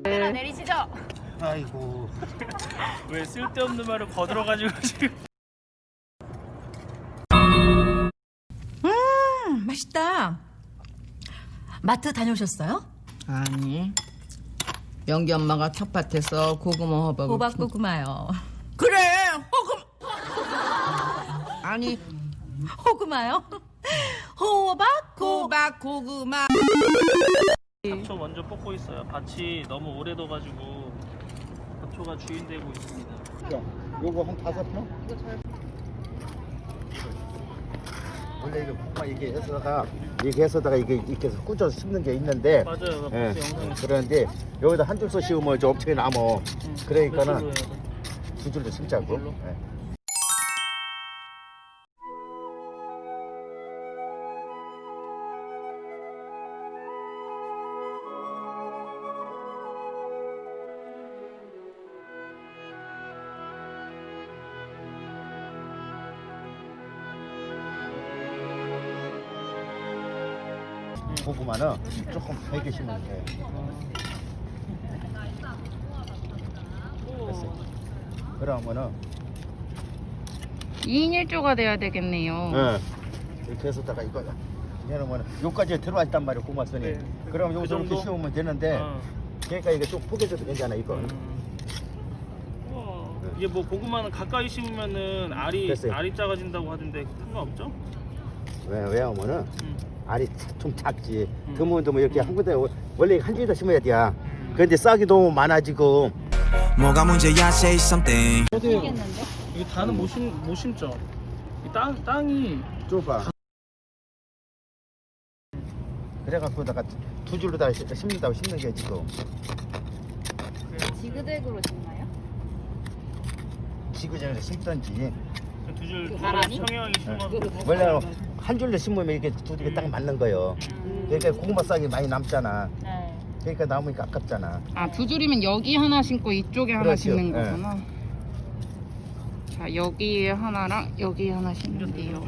내리시죠. 아이고. 왜 쓸데없는 말을 거들어가지고 지금. 맛있다. 마트 다녀오셨어요? 아니, 영기 엄마가 텃밭에서 고구마 호박 고구마요. 그래, 아니, 호구마요? 호박 고구마. 잡초 먼저 뽑고 있어요. 밭이 너무 오래 둬가지고 잡초가 주인되고 있습니다. 요거 한 5평? 원래 이거 고구마 이렇게 해서다가 이렇게 해서 꽂아서 심는 게 있는데. 맞아요. 나 예. 벌써 영상에 그런데 여기다 한 줄서 씌우면 저 엄청이 남어. 그러니까는 몇 줄로 해야 돼? 2줄도 심자고. 줄로? 예. 고구마는 조금 되게 심으면 돼. 됐어. 그러면은 2인 1조가 돼야 되겠네요. 이렇게 해서다가 이거 해놓으면 여기까지 들어와 있단 말이야 고구마선이. 네. 그럼 그 여기서 이렇게 정도? 씌우면 되는데 어. 그러니까 이게 좀 포개져도 괜찮아 이거. 우와. 이게 뭐 고구마는 가까이 심으면은 알이 됐어요. 작아진다고 하던데 상관없죠? 왜 하면은 음. 알이 좀 작지. 드문드문 이렇게 한 군데 원래 한 줄에다 심어야 돼. 근데 싹이 너무 많아지고. 뭐가 문제야 say something. 이게 다는 못 심죠? 이 땅이 좁아. 그래갖고다가 2줄로다가 심는다고 심는 게 지금. 지그재그로 심나요? 지그재그로 심던지. 두줄 나란히? 평행하게 심어서 원래 한 줄로 심으면 이게 두 줄이 딱 맞는 거예요. 그러니까 고구마 싹이 많이 남잖아. 네. 그러니까 남으니까 아깝잖아. 아, 2줄이면 여기 하나 심고 이쪽에 하나 그렇죠. 심는 예. 거구나. 자, 여기에 하나랑 여기에 하나 심는데요.